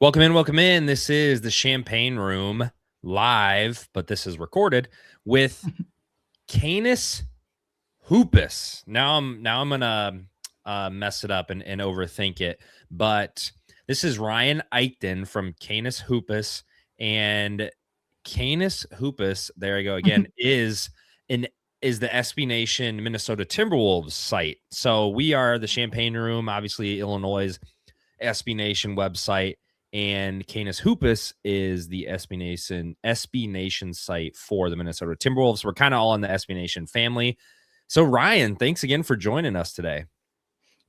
Welcome in, welcome in. This is the Champagne Room live, but this is recorded with Canis Hoopus. Now I'm gonna mess it up and overthink it, but this is Ryan Eichten from Canis Hoopus, and Canis Hoopus. There I go again. An is the SB Nation Minnesota Timberwolves site. So we are the Champagne Room, obviously Illinois' SB Nation website, and Canis Hoopus is the SB Nation site for the Minnesota Timberwolves. We're kind of all in the SB Nation family. So Ryan, thanks again for joining us today.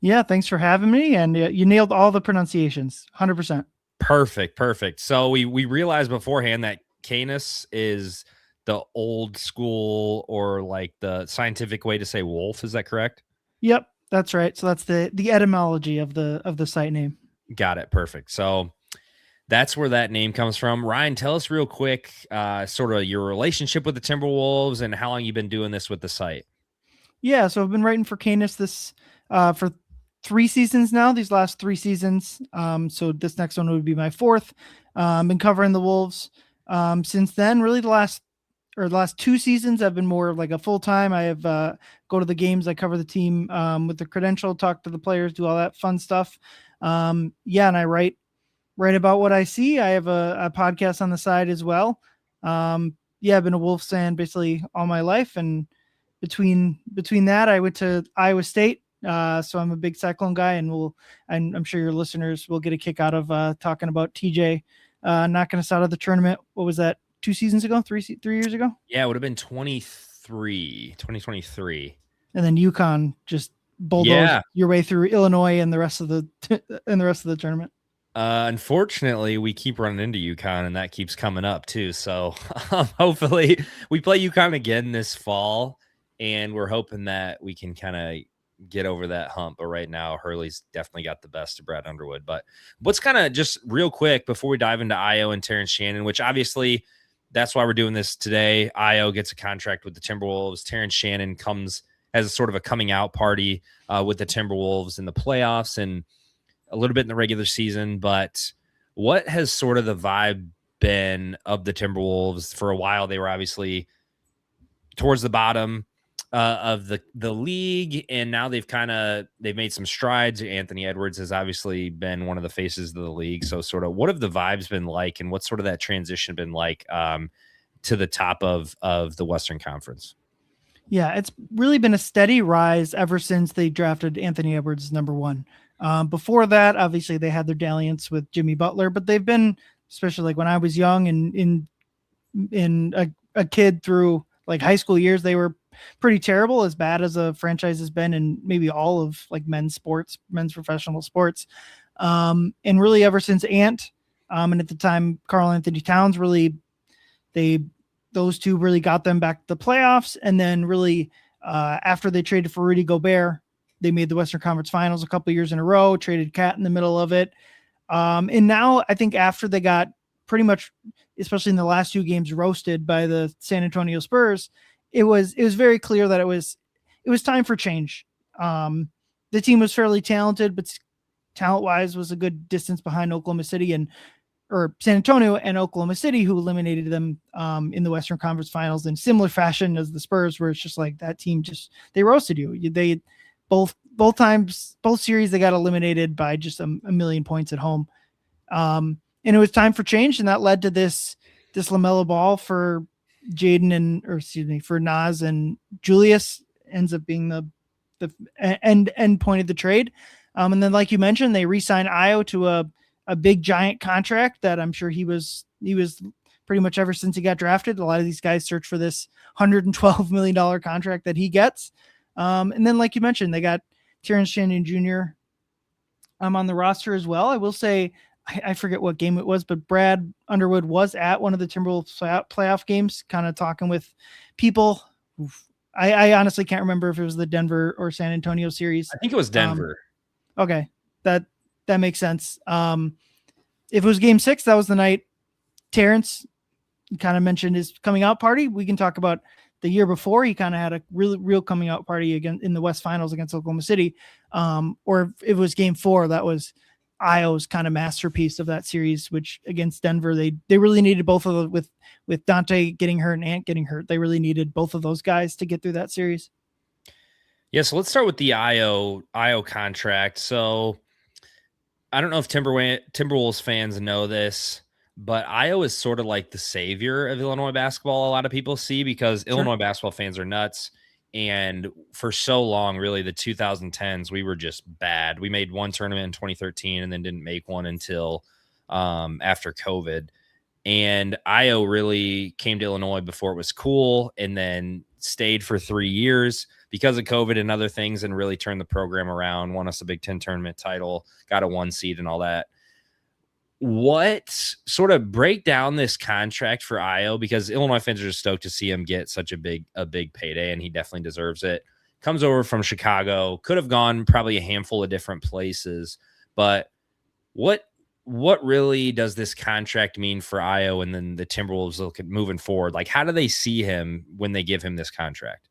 Yeah, thanks for having me, and you nailed all the pronunciations, 100%. Perfect. So we realized beforehand that Canis is the old school or like the scientific way to say wolf. Is that correct? Yep, that's right. So that's the etymology of the site name. Got it. Perfect. So that's where that name comes from. Ryan, tell us real quick, sort of your relationship with the Timberwolves and how long you've been doing this with the site. Yeah, so I've been writing for Canis this for 3 seasons now. These last 3 seasons. So this next one would be my fourth. Been covering the Wolves since then. Really, the last 2 seasons, I've been more like a full time. I have go to the games. I cover the team with the credential, talk to the players, do all that fun stuff. And I write about what I see. I have a podcast on the side as well. I've been a Wolves fan basically all my life, and between that, I went to Iowa State. So I'm a big Cyclone guy, and I'm sure your listeners will get a kick out of talking about TJ knocking us out of the tournament. What was that? 2 seasons ago, 3 years ago? Yeah, it would have been 2023. And then UConn just bulldozed your way through Illinois and the rest of the tournament. Unfortunately, we keep running into UConn, and that keeps coming up too. So hopefully we play UConn again this fall, and we're hoping that we can kind of get over that hump. But right now, Hurley's definitely got the best of Brad Underwood. But what's kind of just real quick before we dive into Io and Terrence Shannon, which obviously that's why we're doing this today. Io gets a contract with the Timberwolves. Terrence Shannon comes as a sort of a coming out party with the Timberwolves in the playoffs and a little bit in the regular season. But what has sort of the vibe been of the Timberwolves? For a while, they were obviously towards the bottom of the league, and now they've made some strides. Anthony Edwards has obviously been one of the faces of the league. So sort of what have the vibes been like, and what's sort of that transition been like to the top of the Western Conference? Yeah, it's really been a steady rise ever since they drafted Anthony Edwards number one. Before that, obviously they had their dalliance with Jimmy Butler, but they've been, especially like when I was young and in a kid through like high school years, they were pretty terrible, as bad as a franchise has been in maybe all of like men's professional sports. And really ever since Ant, and at the time, Karl Anthony Towns, really, those two really got them back to the playoffs. And then really after they traded for Rudy Gobert, they made the Western Conference Finals a couple years in a row, traded Cat in the middle of it. And now I think after they got pretty much, especially in the last 2 games, roasted by the San Antonio Spurs, it was very clear that it was time for change. The team was fairly talented, but talent-wise was a good distance behind San Antonio and Oklahoma City, who eliminated them in the Western Conference Finals in similar fashion as the Spurs, where it's just like that team they roasted you. They both series they got eliminated by just a million points at home. And it was time for change, and that led to this LaMelo Ball for for Nas, and Julius ends up being the end point of the trade. And then, like you mentioned, they re-signed Io to a big giant contract that I'm sure he was pretty much ever since he got drafted. A lot of these guys search for this $112 million contract that he gets. And then, like you mentioned, they got Terrence Shannon Jr. On the roster as well. I will say, I forget what game it was, but Brad Underwood was at one of the Timberwolves playoff games, kind of talking with people. I honestly can't remember if it was the Denver or San Antonio series. I think it was Denver. Okay. That makes sense. If it was game 6, that was the night Terrence kind of mentioned his coming out party. We can talk about the year before. He kind of had a real coming out party again in the West Finals against Oklahoma City. Or if it was game 4, that was Io's kind of masterpiece of that series, which against Denver, they really needed both of them with Dante getting hurt and Ant getting hurt. They really needed both of those guys to get through that series. Yeah, so let's start with the Io contract. So I don't know if Timberwolves fans know this, but Io is sort of like the savior of Illinois basketball. A lot of people see because Sure. Illinois basketball fans are nuts. And for so long, really, the 2010s, we were just bad. We made one tournament in 2013 and then didn't make one until after COVID. And Io really came to Illinois before it was cool and then stayed for 3 years because of COVID and other things and really turned the program around, won us a Big Ten tournament title, got a 1 seed and all that. What sort of break down this contract for Io? Because Illinois fans are just stoked to see him get such a big payday, and he definitely deserves it. Comes over from Chicago, could have gone probably a handful of different places, but what really does this contract mean for Io and then the Timberwolves look at moving forward? Like, how do they see him when they give him this contract?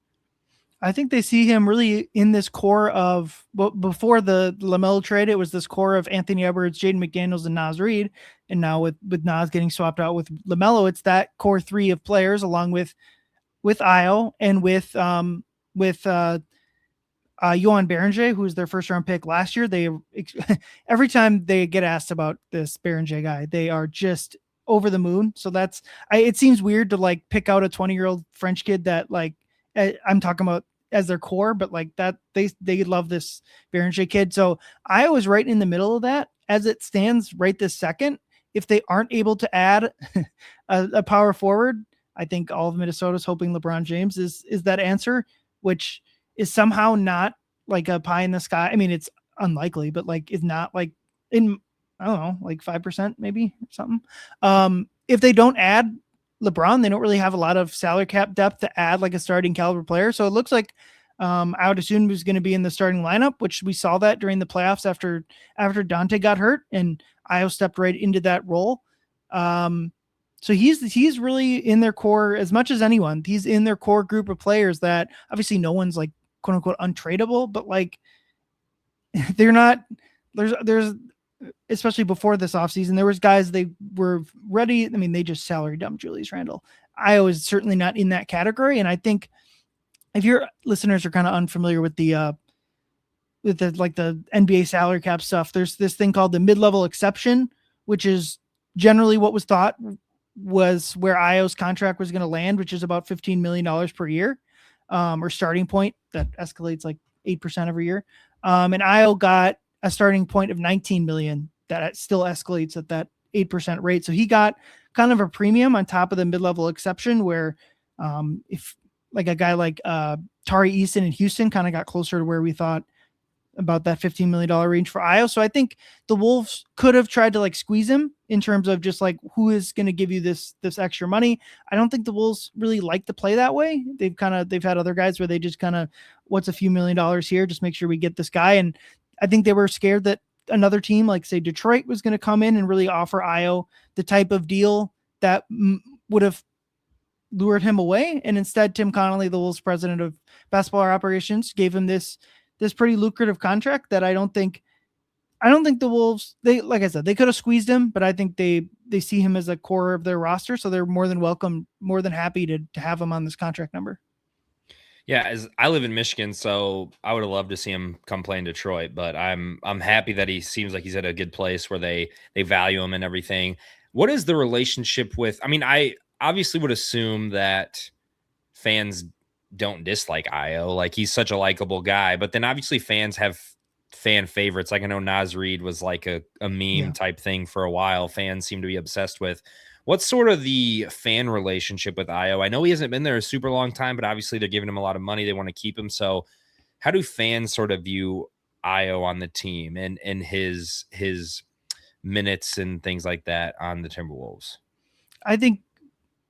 I think they see him really in this core of, well, before the LaMelo trade, it was this core of Anthony Edwards, Jaden McDaniels, and Naz Reid. And now with Naz getting swapped out with LaMelo, it's that core three of players along with Io and with Johan Berenger, who was their first round pick last year. They every time they get asked about this Berenger guy, they are just over the moon. So it seems weird to like pick out a 20-year-old French kid that like I'm talking about as their core, but like that they love this Berenger kid. So I was right in the middle of that as it stands right this second. If they aren't able to add a power forward, I think all of Minnesota's hoping LeBron James is that answer, which is somehow not like a pie in the sky. I mean, it's unlikely, but like is not like in, I don't know, like 5% maybe or something. If they don't add LeBron, they don't really have a lot of salary cap depth to add like a starting caliber player. So it looks like Dosunmu is going to be in the starting lineup, which we saw that during the playoffs after Dante got hurt and Io stepped right into that role. So he's really in their core as much as anyone. He's in their core group of players that obviously no one's like quote unquote untradeable, but like they're not, there's especially before this offseason, there was guys they were ready. I mean, they just salary dumped Julius Randle. Io is certainly not in that category. And I think if your listeners are kind of unfamiliar with the NBA salary cap stuff, there's this thing called the mid-level exception, which is generally what was thought was where Io's contract was going to land, which is about $15 million per year, or starting point that escalates like 8% every year. And Io got a starting point of 19 million that still escalates at that 8% rate. So he got kind of a premium on top of the mid-level exception where if like a guy like Tari Eason in Houston kind of got closer to where we thought about that $15 million range for Io. So I think the Wolves could have tried to like squeeze him in terms of just like, who is going to give you this extra money. I don't think the Wolves really like to play that way. They've had other guys where they just kind of, what's a few $1 million here? Just make sure we get this guy. And I think they were scared that another team like say Detroit was going to come in and really offer Io the type of deal that would have lured him away. And instead, Tim Connolly, the Wolves president of basketball operations, gave him this pretty lucrative contract that I don't think the Wolves, they, like I said, they could have squeezed him, but I think they see him as a core of their roster. So they're more than happy to have him on this contract number. Yeah, as I live in Michigan, so I would have loved to see him come play in Detroit, but I'm happy that he seems like he's at a good place where they value him and everything. What is the relationship with, I mean, I obviously would assume that fans don't dislike Io. Like he's such a likable guy, but then obviously fans have fan favorites. Like I know Naz Reid was like a meme type thing for a while. Fans seem to be obsessed with. What's sort of the fan relationship with Io? I know he hasn't been there a super long time, but obviously they're giving him a lot of money. They want to keep him. So how do fans sort of view Io on the team and his minutes and things like that on the Timberwolves? I think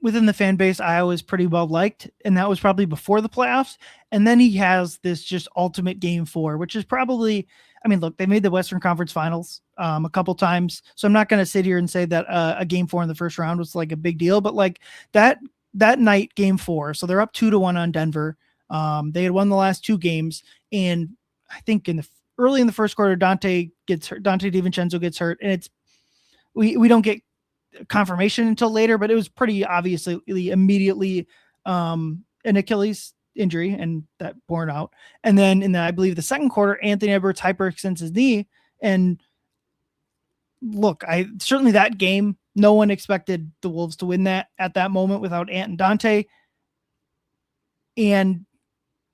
within the fan base, Io is pretty well liked, and that was probably before the playoffs. And then he has this just ultimate game 4, which is probably, I mean, look, they made the Western Conference Finals a couple times, so I'm not going to sit here and say that a game 4 in the first round was like a big deal, but like that night, game 4, so they're up 2-1 on Denver. They had won the last 2 games, and I think in the early in the first quarter, Dante DiVincenzo gets hurt, and we don't get confirmation until later, but it was pretty obviously immediately an Achilles injury, and that borne out. And then in I believe the second quarter, Anthony Edwards hyperextends his knee. And look, I certainly that game, no one expected the Wolves to win that at that moment without Ant and Dante. And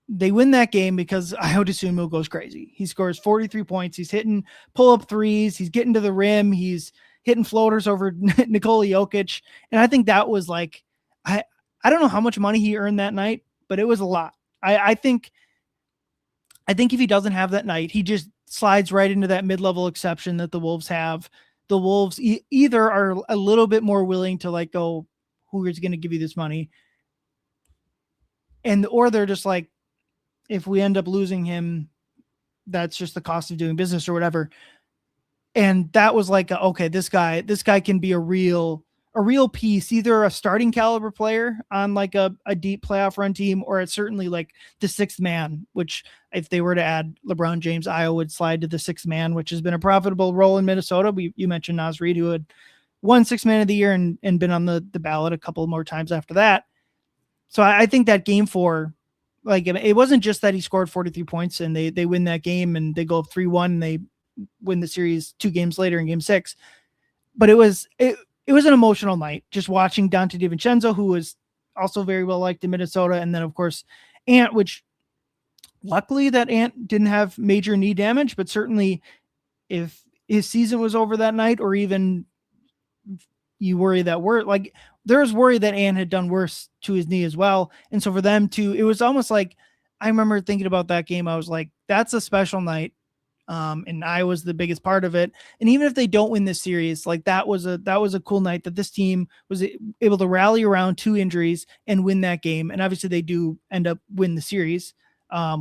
they win that game because Dosunmu goes crazy. He scores 43 points. He's hitting pull-up threes. He's getting to the rim. He's hitting floaters over Nikola Jokic. And I think that was like, I don't know how much money he earned that night, but it was a lot. I think if he doesn't have that night, he just slides right into that mid-level exception that the Wolves have. The Wolves either are a little bit more willing to like go, who is going to give you this money? Or they're just like, if we end up losing him, that's just the cost of doing business or whatever. And that was like, okay, this guy can be a real piece, either a starting caliber player on like a deep playoff run team, or it's certainly like the sixth man, which if they were to add LeBron James, Iowa would slide to the sixth man, which has been a profitable role in Minnesota. You mentioned Naz Reid, who had won sixth man of the year and been on the ballot a couple more times after that. So I think that game 4, like it wasn't just that he scored 43 points and they win that game and they go up 3-1 and they win the series 2 games later in game 6. But it was an emotional night just watching Dante DiVincenzo, who was also very well liked in Minnesota. And then of course Ant, which luckily that Ant didn't have major knee damage, but certainly if his season was over that night, or even you worry that there's worry that Ant had done worse to his knee as well. And so for them to, it was almost like, I remember thinking about that game. I was like, that's a special night. And I was the biggest part of it. And even if they don't win this series, like that was a cool night that this team was able to rally around 2 injuries and win that game. And obviously they do end up win the series,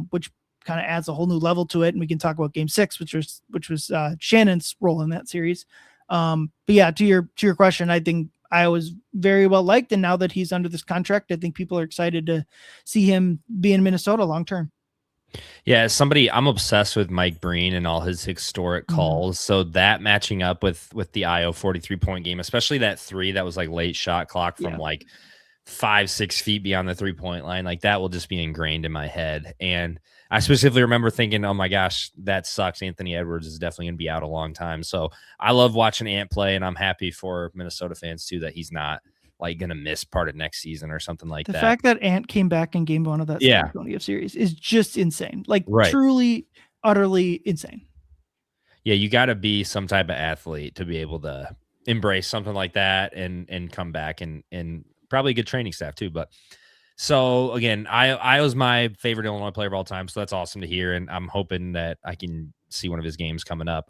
which kind of adds a whole new level to it. And we can talk about game 6, which was Shannon's role in that series. But yeah, to your question, I think I was very well liked. And now that he's under this contract, I think people are excited to see him be in Minnesota long-term. Yeah, I'm obsessed with Mike Breen and all his historic calls. So that matching up with the IO 43-point game, especially that 3 that was like late shot clock from like 5-6 feet beyond the 3-point line, like that will just be ingrained in my head. And I specifically remember thinking, oh my gosh, that sucks. Anthony Edwards is definitely going to be out a long time. So I love watching Ant play, and I'm happy for Minnesota fans too that he's not like going to miss part of next season or something like that. The fact that Ant came back in game 1 of that San Antonio series is just insane. Like truly, utterly insane. Yeah, you got to be some type of athlete to be able to embrace something like that and come back, and probably a good training staff too. But so again, I was my favorite Illinois player of all time, so that's awesome to hear, and I'm hoping that I can see one of his games coming up.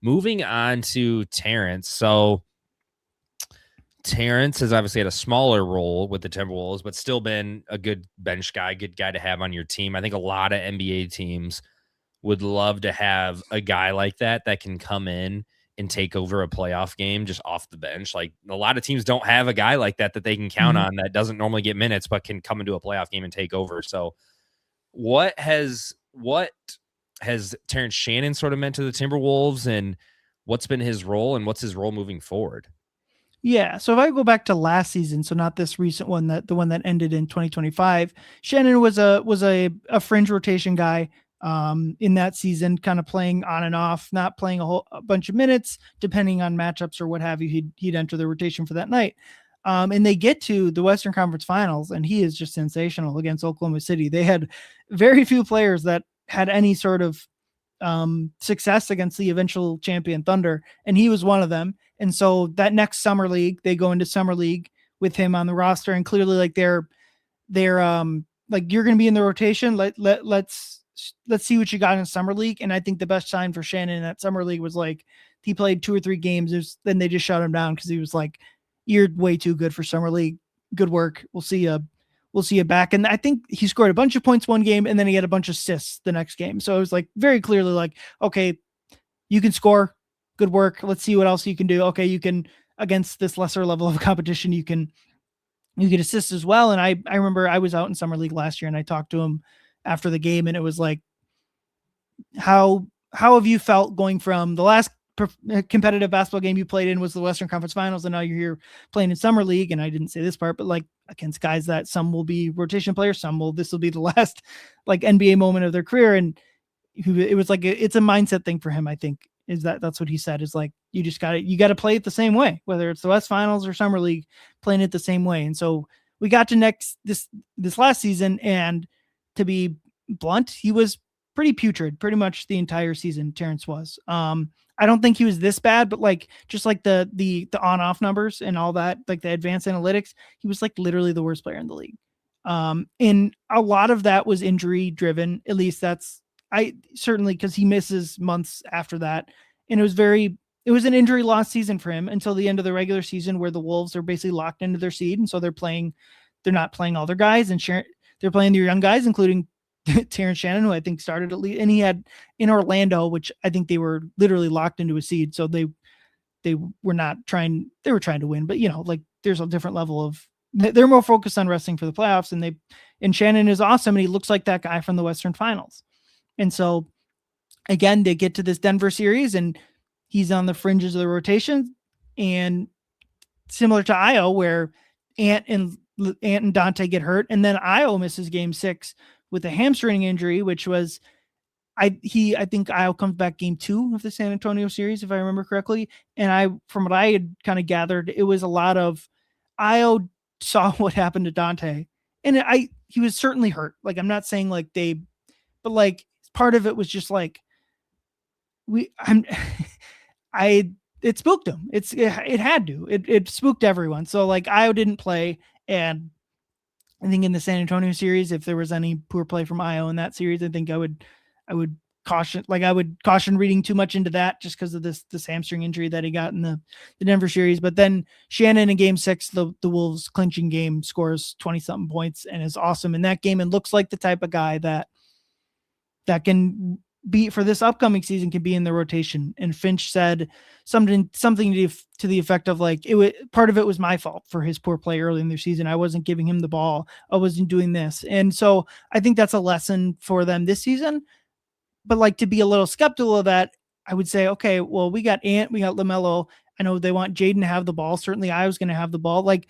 Moving on to Terrence. So Terrence has obviously had a smaller role with the Timberwolves, but still been a good bench guy, good guy to have on your team. I think a lot of NBA teams would love to have a guy like that can come in and take over a playoff game just off the bench. Like a lot of teams don't have a guy like that they can count on, that doesn't normally get minutes, but can come into a playoff game and take over. So what has Terrence Shannon sort of meant to the Timberwolves, and what's been his role, and what's his role moving forward? Yeah. So if I go back to last season, so not this recent one, the one that ended in 2025, Shannon was a fringe rotation guy in that season, kind of playing on and off, not playing a bunch of minutes, depending on matchups or what have you. He'd enter the rotation for that night. And they get to the Western Conference Finals, and he is just sensational against Oklahoma City. They had very few players that had any sort of success against the eventual champion Thunder, and he was one of them. And so that next summer league, they go into summer league with him on the roster, and clearly like they're like, you're going to be in the rotation. Let's see what you got in summer league. And I think the best sign for Shannon in that summer league was like, he played 2 or 3 games. Then they just shut him down because he was like, you're way too good for summer league. Good work. We'll see you back. And I think he scored a bunch of points one game, and then he had a bunch of assists the next game. So it was like very clearly like, okay, you can score. Good work. Let's see what else you can do. Okay, you can, against this lesser level of competition, you can assist as well. And I remember I was out in summer league last year, and I talked to him after the game, and it was like, how have you felt going from the last competitive basketball game you played in was the Western Conference Finals, and now you're here playing in summer league? And I didn't say this part, but like against guys that some will be rotation players, this will be the last like NBA moment of their career. And it was like it's a mindset thing for him. I think that's what he said, is like you got to play it the same way, whether it's the West Finals or summer league, playing it the same way. And so we got to this last season, and to be blunt, he was pretty putrid pretty much the entire season. Terrence was. I don't think he was this bad, but like just like the on off numbers and all that, like the advanced analytics, he was like literally the worst player in the league. And a lot of that was injury driven. At least that's I certainly, because he misses months after that, and it was an injury loss season for him until the end of the regular season, where the Wolves are basically locked into their seed, and so they're not playing all their guys, and they're playing their young guys, including Terrence Shannon, who I think started at least, and he had in Orlando, which I think they were literally locked into a seed, so they were not trying. They were trying to win, but like there's a different level of. They're more focused on resting for the playoffs, and Shannon is awesome, and he looks like that guy from the Western Finals. And so, again, they get to this Denver series, and he's on the fringes of the rotation, and similar to Io, where Ant and Dante get hurt, and then Io misses Game 6 with a hamstring injury, which was I think Io comes back Game 2 of the San Antonio series, if I remember correctly. And from what I had kind of gathered, it was a lot of Io saw what happened to Dante, and he was certainly hurt. Like, I'm not saying like but like part of it was just like it spooked him. It had to. It spooked everyone. So like Io didn't play, and I think in the San Antonio series, if there was any poor play from Io in that series, I think I would caution reading too much into that, just because of this hamstring injury that he got in the Denver series. But then Shannon in Game 6, the Wolves clinching game, scores 20 something points and is awesome in that game, and looks like the type of guy that can be for this upcoming season, can be in the rotation. And Finch said something to the effect of like, part of it was my fault for his poor play early in the season. I wasn't giving him the ball. I wasn't doing this. And so I think that's a lesson for them this season. But like, to be a little skeptical of that, I would say, okay, well, we got Ant, we got LaMelo. I know they want Jaden to have the ball. Certainly I was going to have the ball. Like,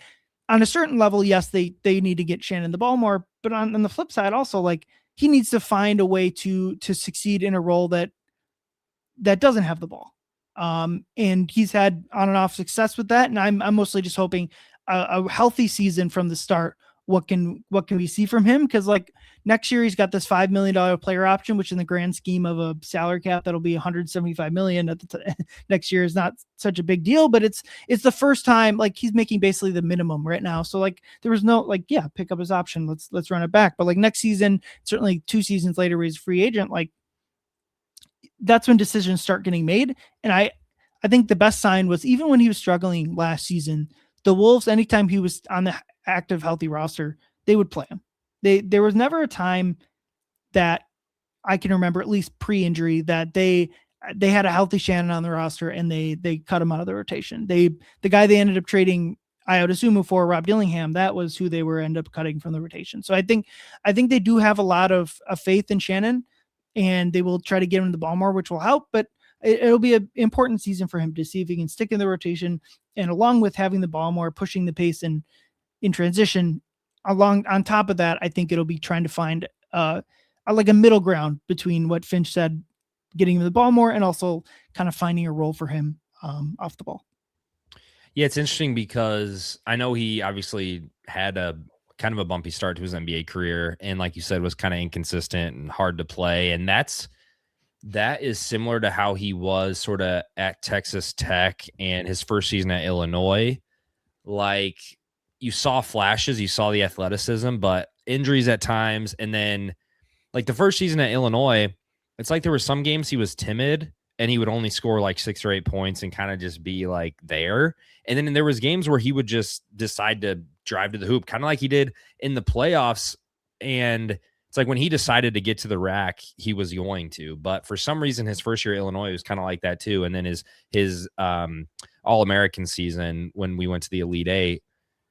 on a certain level, yes, they need to get Shannon the ball more. But on the flip side, also, like, he needs to find a way to succeed in a role that doesn't have the ball. And he's had on and off success with that. And I'm mostly just hoping a healthy season from the start. What can we see from him? Because like next year he's got this $5 million player option, which in the grand scheme of a salary cap that'll be $175 million at next year is not such a big deal. But it's the first time, like, he's making basically the minimum right now. So like there was no like, yeah, pick up his option. Let's run it back. But like next season, certainly 2 seasons later, where he's a free agent, like that's when decisions start getting made. And I think the best sign was, even when he was struggling last season, the Wolves, anytime he was on the active, healthy roster, they would play him. There was never a time that I can remember, at least pre-injury, that they had a healthy Shannon on the roster and they cut him out of the rotation. The guy they ended up trading Dosunmu for, Rob Dillingham, that was who they end up cutting from the rotation. So I think they do have a lot of faith in Shannon, and they will try to get him the ball more, which will help. But it'll be an important season for him to see if he can stick in the rotation, and along with having the ball more, pushing the pace in transition. On top of that, I think it'll be trying to find like a middle ground between what Finch said, getting him the ball more, and also kind of finding a role for him off the ball. Yeah, it's interesting because I know he obviously had a kind of a bumpy start to his NBA career, and like you said, was kind of inconsistent and hard to play. And that is similar to how he was sort of at Texas Tech and his first season at Illinois. Like, you saw flashes, you saw the athleticism, but injuries at times. And then like the first season at Illinois, it's like there were some games he was timid and he would only score like 6 or 8 points and kind of just be like there. And then there was games where he would just decide to drive to the hoop, kind of like he did in the playoffs. And it's like when he decided to get to the rack, he was going to. But for some reason, his first year at Illinois was kind of like that too. And then his All-American season, when we went to the Elite Eight,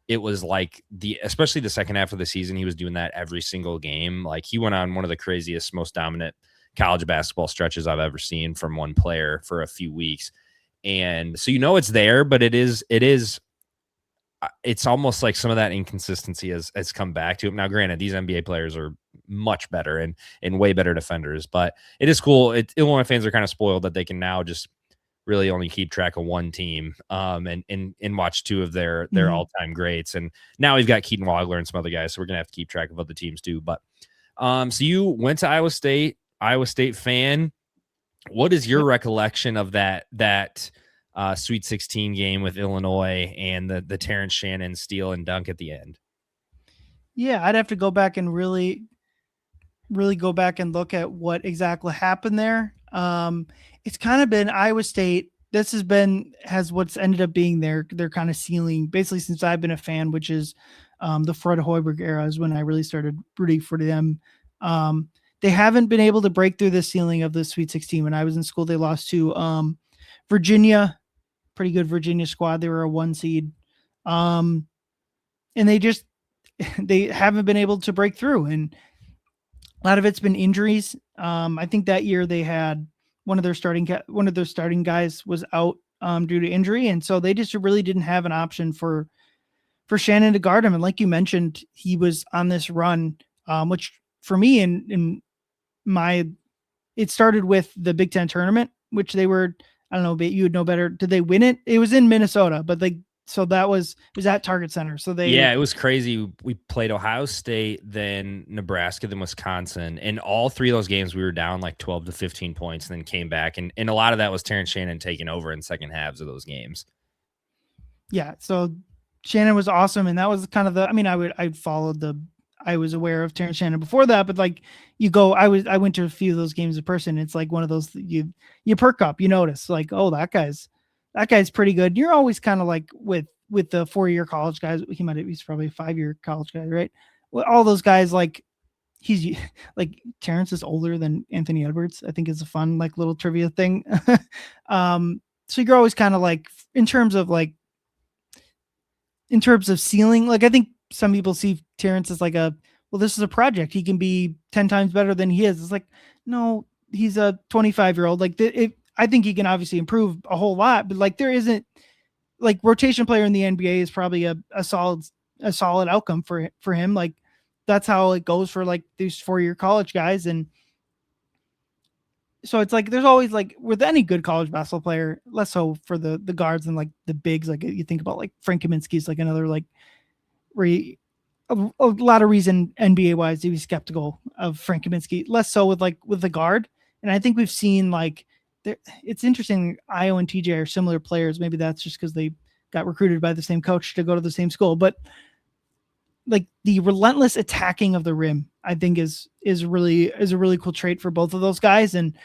it was like especially the second half of the season, he was doing that every single game. Like, he went on one of the craziest, most dominant college basketball stretches I've ever seen from one player for a few weeks. And so it's there, but it's almost like some of that inconsistency has come back to him. Now, granted, these NBA players are much better and way better defenders, but it is cool. Illinois fans are kind of spoiled that they can now just really only keep track of one team and watch two of their all-time greats. And now we've got Keaton Wagler and some other guys, so we're gonna have to keep track of other teams too. But so you went to Iowa State fan. What is your recollection of that Sweet 16 game with Illinois and the Terrence Shannon steal and dunk at the end? Yeah, I'd have to go back and really go back and look at what exactly happened there. It's kind of been Iowa State. This has what's ended up being their kind of ceiling basically since I've been a fan, which is the Fred Hoiberg era is when I really started rooting for them. They haven't been able to break through the ceiling of the Sweet 16. When I was in school, they lost to Virginia, pretty good Virginia squad. They were a 1 seed. And they haven't been able to break through. And a lot of it's been injuries. I think that year they had one of their starting guys was out due to injury. And so they just really didn't have an option for Shannon to guard him. And like you mentioned, he was on this run, which for me it started with the Big Ten tournament, which they were, I don't know, but you would know better. Did they win it? It was in Minnesota, but so that was at Target Center. So it was crazy. We played Ohio State, then Nebraska, then Wisconsin. And all three of those games, we were down like 12 to 15 points and then came back. And a lot of that was Terrence Shannon taking over in second halves of those games. Yeah. So Shannon was awesome. And that was kind of I was aware of Terrence Shannon before that, but like I went to a few of those games in person. It's like one of those, you perk up, you notice like, oh, that guy's pretty good. You're always kind of like with the 4-year college guys. He's probably a 5-year college guy, right? Well, all those guys, like he's like Terrence is older than Anthony Edwards. I think it's a fun, like little trivia thing. So you're always kind of like, in terms of ceiling, like I think some people see Terrence as like this is a project. He can be 10 times better than he is. It's like, no, he's a 25-year-old. Like I think he can obviously improve a whole lot, but like there isn't like rotation player in the NBA is probably a solid outcome for him. Like that's how it goes for like these 4-year college guys. And so it's like, there's always like with any good college basketball player, less so for the guards and like the bigs. Like you think about like Frank Kaminsky's like another like a lot of reason NBA wise to be skeptical of Frank Kaminsky, less so with the guard. And I think we've seen like it's interesting. Io and TJ are similar players. Maybe that's just because they got recruited by the same coach to go to the same school, but like the relentless attacking of the rim, I think is a really cool trait for both of those guys. And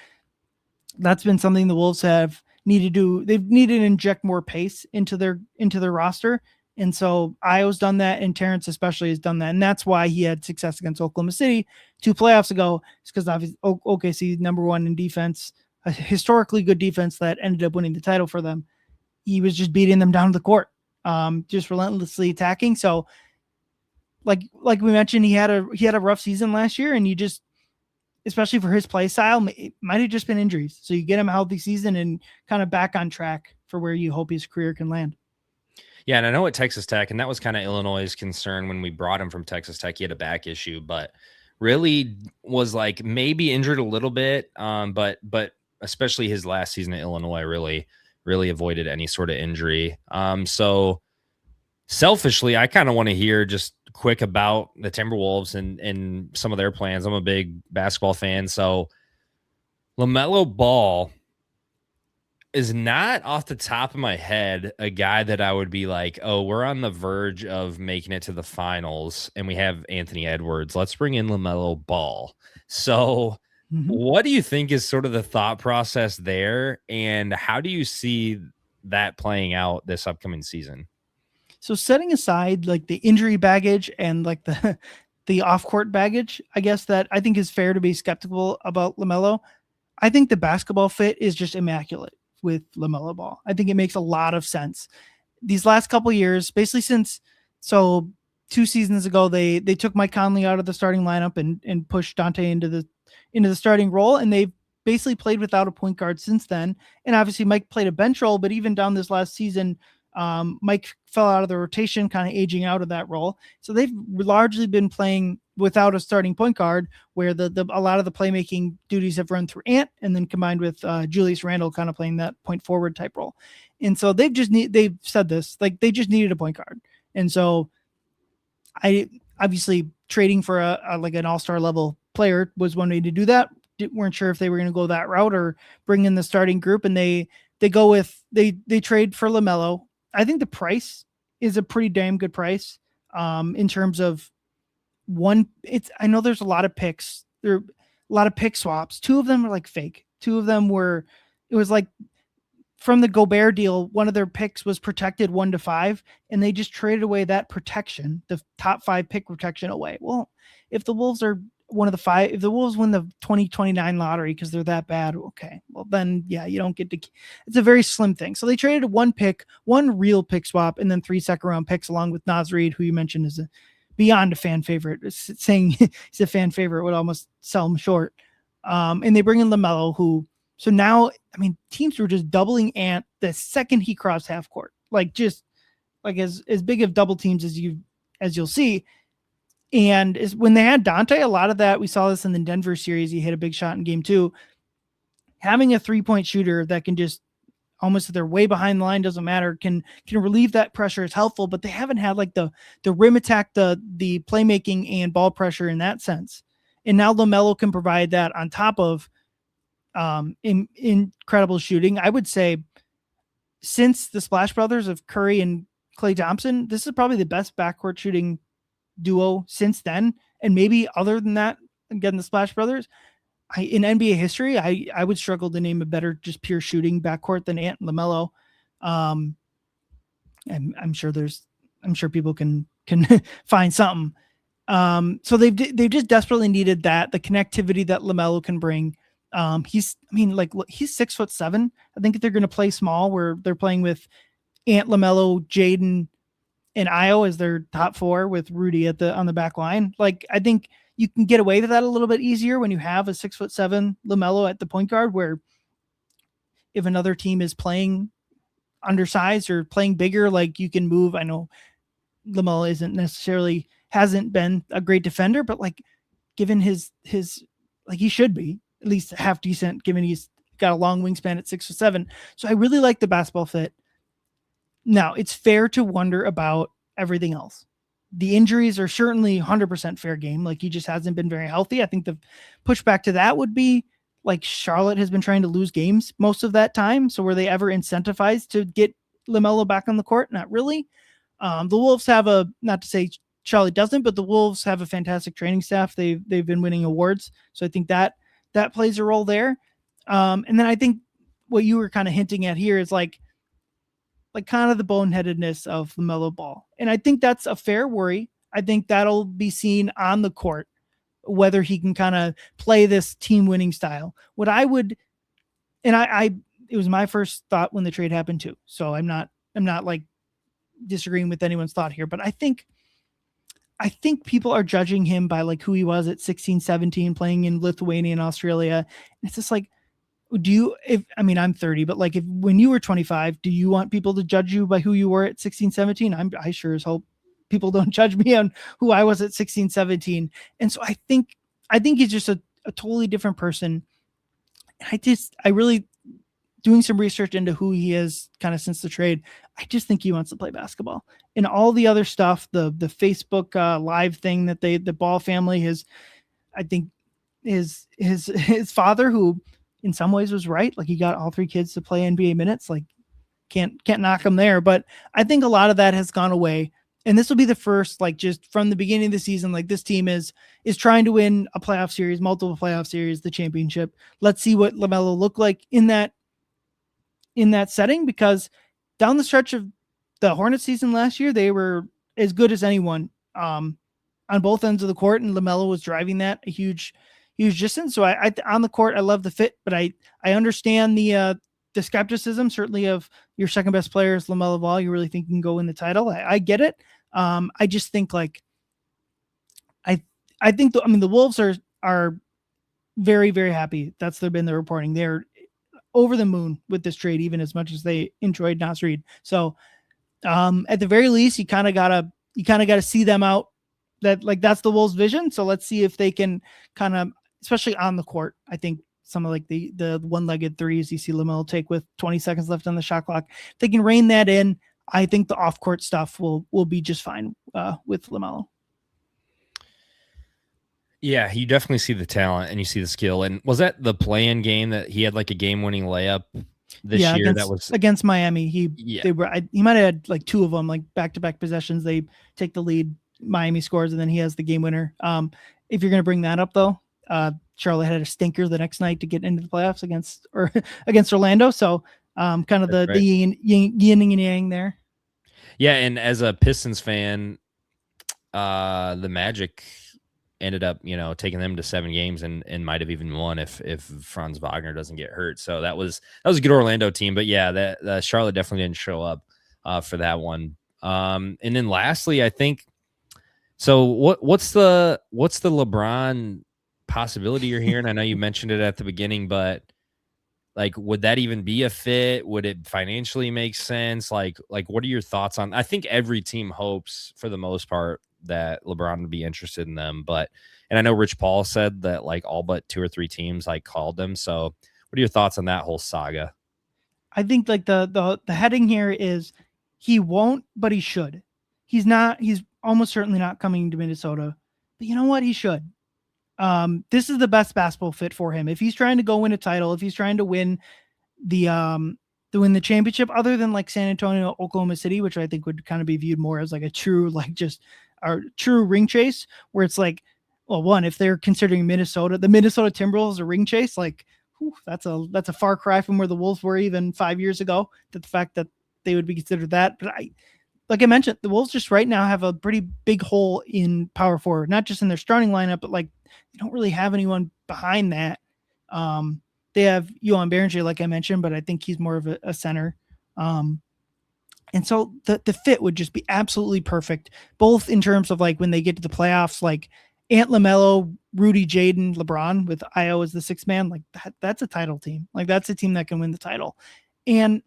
that's been something the Wolves have needed to do. They've needed to inject more pace into their roster. And so Io's done that, and Terrence especially has done that. And that's why he had success against Oklahoma City 2 playoffs ago. It's because obviously OKC number 1 in defense, a historically good defense that ended up winning the title for them. He was just beating them down to the court, just relentlessly attacking. So like we mentioned, he had a rough season last year, and you just, especially for his play style, it might have just been injuries. So you get him a healthy season and kind of back on track for where you hope his career can land. Yeah, and I know at Texas Tech, and that was kind of Illinois' concern when we brought him from Texas Tech. He had a back issue, but really was like maybe injured a little bit. But especially his last season at Illinois really avoided any sort of injury. So selfishly, I kind of want to hear just quick about the Timberwolves and some of their plans. I'm a big basketball fan, so LaMelo Ball is not off the top of my head a guy that I would be like, oh, we're on the verge of making it to the finals and we have Anthony Edwards. Let's bring in LaMelo Ball. So what do you think is sort of the thought process there? And how do you see that playing out this upcoming season? So setting aside like the injury baggage and like the off-court baggage, I guess that I think is fair to be skeptical about LaMelo. I think the basketball fit is just immaculate with LaMelo Ball. I think it makes a lot of sense. These last couple of years, basically since 2 seasons ago, they took Mike Conley out of the starting lineup and pushed Dante into into the starting role, and they've basically played without a point guard since then. And obviously Mike played a bench role, but even down this last season, Mike fell out of the rotation, kind of aging out of that role. So they've largely been playing without a starting point guard, where the a lot of the playmaking duties have run through Ant, and then combined with Julius Randle kind of playing that point forward type role. And so they've said this, like they just needed a point guard. And so I obviously trading for a like an all-star level player was one way to do that. Weren't sure if they were going to go that route or bring in the starting group, and they trade for LaMelo. I think the price is a pretty damn good price in terms of I know there's a lot of picks. There are a lot of pick swaps. Two of them are like fake. Two of them it was like from the Gobert deal, one of their picks was protected 1 to 5, and they just traded away that protection, the top 5 pick protection away. Well, if the Wolves are one of the 5, if the Wolves win the 2029 lottery because they're that bad, okay, well then, yeah, you don't get to, it's a very slim thing. So they traded one real pick swap, and then 3 second-round picks along with Naz Reid, who you mentioned is beyond a fan favorite. Saying he's a fan favorite would almost sell him short. And they bring in LaMelo, who, so now, I mean, teams were just doubling Ant the second he crossed half court, like just like as big of double teams as you'll see. And when they had Dante, a lot of that, we saw this in the Denver series. He hit a big shot in game 2. Having a 3-point shooter that can just almost, if they're way behind the line, doesn't matter, can relieve that pressure is helpful, but they haven't had like the rim attack, the playmaking and ball pressure in that sense. And now LaMelo can provide that on top of incredible shooting. I would say since the Splash Brothers of Curry and Klay Thompson, this is probably the best backcourt shooting duo since then. And maybe other than that, again, the Splash Brothers, in NBA history, I would struggle to name a better just pure shooting backcourt than Ant and LaMelo. And I'm sure people can find something. So they've just desperately needed that, the connectivity that LaMelo can bring. He's 6'7". I think they're going to play small, where they're playing with Ant, LaMelo, Jaden, and Io as their top 4 with Rudy on the back line. Like, I think you can get away with that a little bit easier when you have a 6'7" LaMelo at the point guard, where if another team is playing undersized or playing bigger, like you can move. I know LaMelo hasn't been a great defender, but like given his like he should be at least half decent, given he's got a long wingspan at 6'7". So I really like the basketball fit. Now it's fair to wonder about everything else. The injuries are certainly 100% fair game. Like, he just hasn't been very healthy. I think the pushback to that would be like Charlotte has been trying to lose games most of that time. So were they ever incentivized to get LaMelo back on the court? Not really. The Wolves have not to say Charlotte doesn't, but the Wolves have a fantastic training staff. They've been winning awards. So I think that plays a role there. And then I think what you were kind of hinting at here is like kind of the boneheadedness of LaMelo Ball. And I think that's a fair worry. I think that'll be seen on the court, whether he can kind of play this team winning style. What I would, and it was my first thought when the trade happened too. So I'm not like disagreeing with anyone's thought here, but I think people are judging him by like who he was at 16, 17, playing in Lithuania and Australia. And it's just like, I'm 30, but like when you were 25, do you want people to judge you by who you were at 16, 17? I sure as hope people don't judge me on who I was at 16, 17. And so I think he's just a totally different person. I really, doing some research into who he is kind of since the trade, I just think he wants to play basketball. And all the other stuff, the Facebook live thing that the Ball family has, I think his father, who in some ways was right. Like, he got all 3 kids to play NBA minutes. Like, can't knock him there. But I think a lot of that has gone away. And this will be the first, like, just from the beginning of the season, like, this team is trying to win a playoff series, multiple playoff series, the championship. Let's see what LaMelo looked like in that setting, because down the stretch of the Hornets season last year, they were as good as anyone on both ends of the court, and LaMelo was driving that a huge distance. So I on the court, I love the fit, but I understand the skepticism, certainly, of your second best player is LaMelo Ball. You really think you can go win the title? I get it. I just think like I think the Wolves are very, very happy. That's been the reporting. They're over the moon with this trade, even as much as they enjoyed Nas Reed. So at the very least, you kind of gotta see them out. That's the Wolves' vision. So let's see if they can kind of, especially on the court. I think some of like the one-legged threes you see LaMelo take with 20 seconds left on the shot clock. If they can rein that in, I think the off-court stuff will be just fine with LaMelo. Yeah, you definitely see the talent and you see the skill. And was that the play-in game that he had like a game-winning layup this year? That was against Miami. He might have had like two of them, like back-to-back possessions. They take the lead, Miami scores, and then he has the game winner. If you're going to bring that up though, Charlotte had a stinker the next night to get into the playoffs against Orlando. So kind of the yin and yang there. Yeah, and as a Pistons fan, the Magic ended up, taking them to 7 games and might have even won if Franz Wagner doesn't get hurt. So that was a good Orlando team. But yeah, that Charlotte definitely didn't show up for that one. And then lastly, I think. So what's the LeBron possibility you're hearing? I know you mentioned it at the beginning, but like, would that even be a fit? Would it financially make sense? Like what are your thoughts on? I think every team hopes for the most part that LeBron would be interested in them, and I know Rich Paul said that like all but 2 or 3 teams like called them. So what are your thoughts on that whole saga? I think like the heading here is he won't, but he should. He's almost certainly not coming to Minnesota, but you know what? He should. This is the best basketball fit for him. If he's trying to go win a title, if he's trying to win the championship, other than like San Antonio, Oklahoma City, which I think would kind of be viewed more as like a true, like just a true ring chase, where it's like, well, one, if they're considering the Minnesota Timberwolves a ring chase, like, whew, that's a far cry from where the Wolves were even 5 years ago, to the fact that they would be considered that. But like I mentioned, the Wolves just right now have a pretty big hole in power forward, not just in their starting lineup, but like they don't really have anyone behind that. They have Johan Berenger, like I mentioned, but I think he's more of a center. And so the fit would just be absolutely perfect, both in terms of like when they get to the playoffs, like Ant LaMelo, Rudy, Jaden, LeBron with Io as the 6th man, like that's a title team. Like that's a team that can win the title. And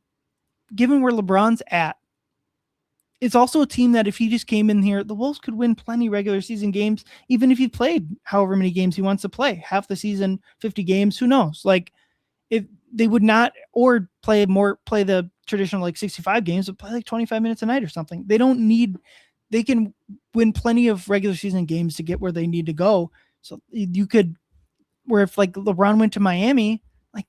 given where LeBron's at, it's also a team that if he just came in here, the Wolves could win plenty regular season games, even if he played however many games he wants to play, half the season, 50 games, who knows? Like if they would not, or play the traditional like 65 games, but play like 25 minutes a night or something. They can win plenty of regular season games to get where they need to go. So where if like LeBron went to Miami, like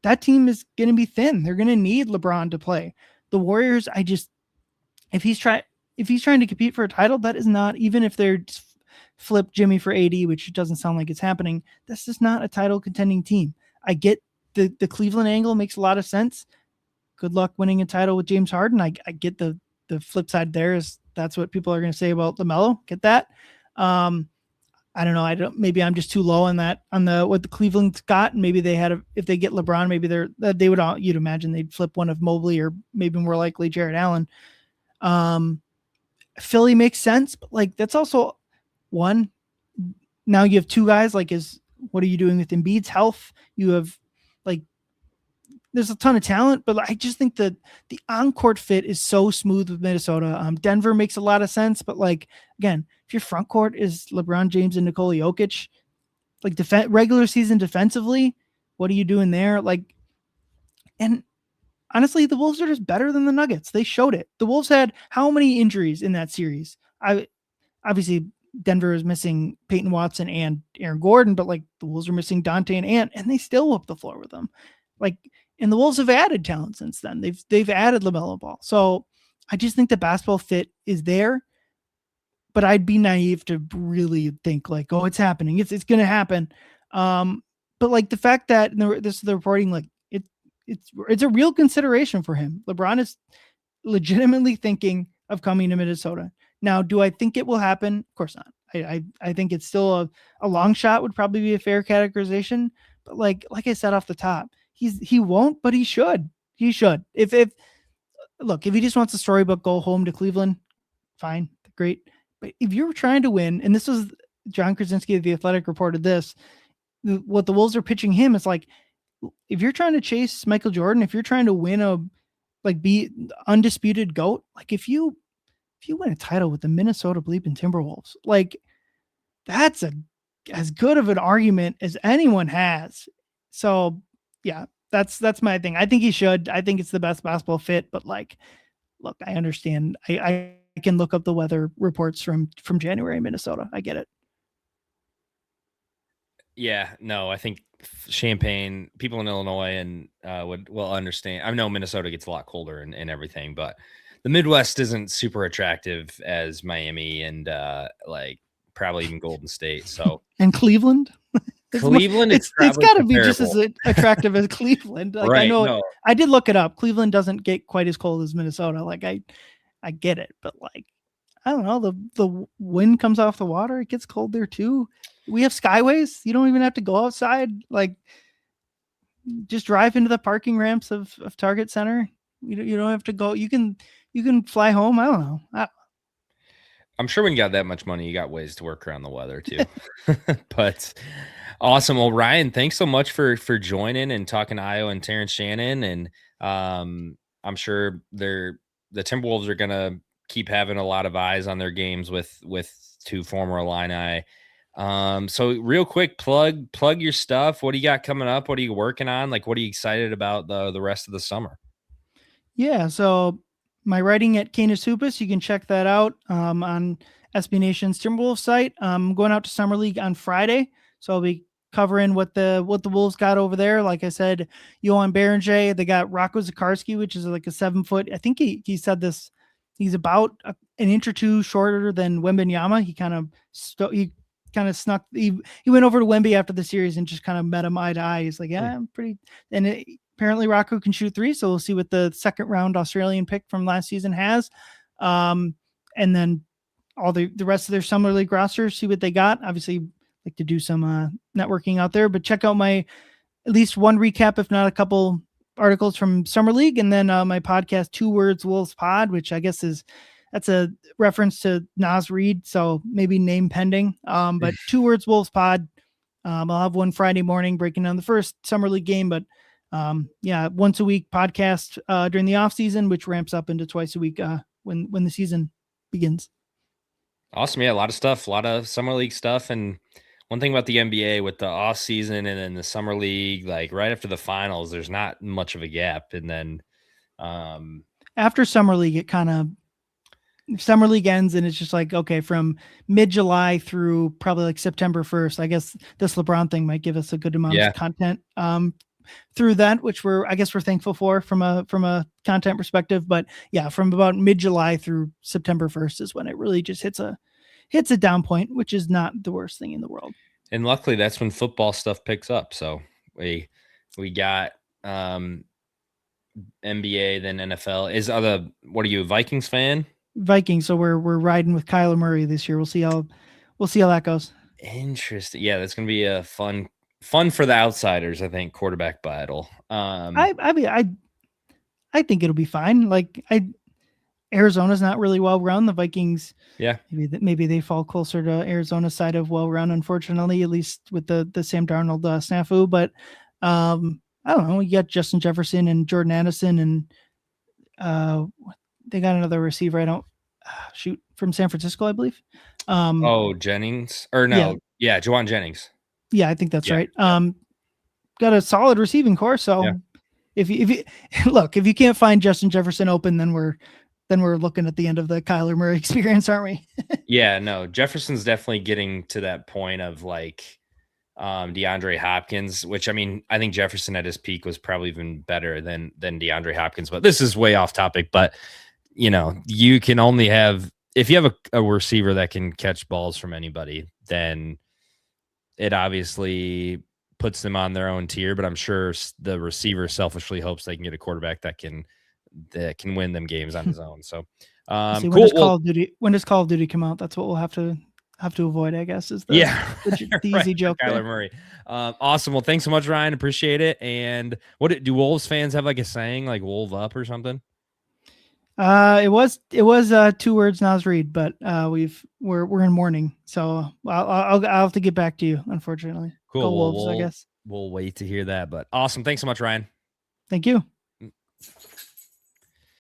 that team is going to be thin. They're going to need LeBron to play. The Warriors, if he's trying to compete for a title, that is not, even if they're flip Jimmy for AD, which doesn't sound like it's happening, that's just not a title contending team. I get the Cleveland angle makes a lot of sense. Good luck winning a title with James Harden. I get the flip side there is that's what people are going to say about LaMelo. Get that. I don't know. Maybe I'm just too low on that, what the Cleveland's got. And maybe if they get LeBron, maybe they would you'd imagine they'd flip one of Mobley or maybe more likely Jared Allen. Philly makes sense, but like that's also one. Now you have 2 guys. Like, what are you doing with Embiid's health? You have like, there's a ton of talent, but I just think that the on-court fit is so smooth with Minnesota. Denver makes a lot of sense, but like again, if your front court is LeBron James and Nikola Jokic, like regular season defensively, what are you doing there? Like, and honestly, the Wolves are just better than the Nuggets. They showed it. The Wolves had how many injuries in that series? Obviously Denver is missing Peyton Watson and Aaron Gordon, but like the Wolves are missing Dante and Ant, and they still whoop the floor with them. Like, and the Wolves have added talent since then. They've added LaMelo Ball. So I just think the basketball fit is there, but I'd be naive to really think like, oh, it's happening. It's going to happen. But like the fact that the reporting, like it's a real consideration for him. LeBron is legitimately thinking of coming to Minnesota. Now, do I think it will happen? Of course not. I think it's still a long shot, would probably be a fair categorization. But like I said off the top, he won't, but he should. He should. If he just wants a storybook, go home to Cleveland, fine, great. But if you're trying to win, and this was John Krasinski of The Athletic reported this, what the Wolves are pitching him is like, if you're trying to chase Michael Jordan, if you're trying to win be undisputed GOAT, like if you win a title with the Minnesota bleeping Timberwolves, like that's as good of an argument as anyone has. So yeah, that's my thing. I think he should. I think it's the best basketball fit, but like, look, I understand. I can look up the weather reports from January in Minnesota. I get it. Yeah, no, I think Champaign people in Illinois and will understand. I know Minnesota gets a lot colder and everything, but the Midwest isn't super attractive as Miami and like probably even Golden State. So and Cleveland. Cleveland, it's got to be just as attractive as Cleveland. Like right, I know, no. I did look it up. Cleveland doesn't get quite as cold as Minnesota. Like I get it, but like I don't know. The wind comes off the water. It gets cold there too. We have skyways. You don't even have to go outside. Like just drive into the parking ramps of Target Center. You don't have to go. You can fly home. I don't know. I'm sure when you got that much money, you got ways to work around the weather too. But awesome. Well, Ryan, thanks so much for joining and talking to Io and Terrence Shannon. And I'm sure the Timberwolves are gonna keep having a lot of eyes on their games with two former Illini. So real quick, plug your stuff. What do you got coming up? What are you working on? Like, what are you excited about the rest of the summer? Yeah, so my writing at Canis Hoopus, you can check that out on SB Nation's Timberwolves site. I'm going out to Summer League on Friday, so I'll be covering what the Wolves got over there. Like I said, Johan Berenger, they got Rocco Zakarski, which is like a 7 foot. I think he said this. He's about an inch or two shorter than Wembanyama. He kind of snuck. He went over to Wemby after the series and just kind of met him eye to eye. He's like, yeah, I'm pretty. And apparently Rocco can shoot three, so we'll see what the second round Australian pick from last season has. And then all the rest of their summer league roster, see what they got. Obviously, like to do some networking out there, but check out my at least one recap, if not a couple articles from summer league, and then my podcast, 2 Words Wolves Pod, which I guess that's a reference to Nas Reed, so maybe name pending. But 2 Words Wolves Pod. I'll have one Friday morning breaking down the first summer league game, but once a week podcast during the off season, which ramps up into twice a week when the season begins. Awesome. Yeah, a lot of stuff, a lot of summer league stuff. And one thing about the NBA with the off season and then the summer league, like right after the finals, there's not much of a gap. And then after summer league, summer league ends and it's just like, okay, from mid-July through probably like September 1st, I guess this LeBron thing might give us a good amount of content through that, which we're thankful for from a content perspective. But yeah, from about mid-July through September 1st is when it really just hits a down point, which is not the worst thing in the world. And luckily that's when football stuff picks up. So we got NBA, then NFL. What are you, a Vikings fan? Vikings. So we're riding with Kyler Murray this year. We'll see how that goes. Interesting. Yeah, that's gonna be a fun for the outsiders, I think, quarterback battle. I think it'll be fine. Like Arizona's not really well run. The Vikings, yeah, maybe they fall closer to Arizona's side of well run, unfortunately, at least with the Sam Darnold snafu. But I don't know. You got Justin Jefferson and Jordan Addison, and they got another receiver. I don't from San Francisco, I believe. Jennings or no? Yeah, Juwan Jennings. Yeah, I think that's right. Got a solid receiving core. So if you look, if you can't find Justin Jefferson open, then we're looking at the end of the Kyler Murray experience, aren't we? Yeah, no, Jefferson's definitely getting to that point of like DeAndre Hopkins, which I mean, I think Jefferson at his peak was probably even better than DeAndre Hopkins, but this is way off topic. But you can only have, if you have a receiver that can catch balls from anybody, then it obviously puts them on their own tier, but I'm sure the receiver selfishly hopes they can get a quarterback that can win them games on his own. So, cool. When does Call of Duty come out? That's what we'll have to avoid, I guess, is the easy joke. Kyler Murray. Awesome. Well, thanks so much, Ryan. Appreciate it. And what do Wolves fans have like a saying, like "Wolve up" or something? It was 2 words, Nas Reed, but we're in mourning, so I'll have to get back to you. Unfortunately, Cool. go Well, Wolves, I guess. we'll wait to hear that. But awesome. Thanks so much, Ryan. Thank you.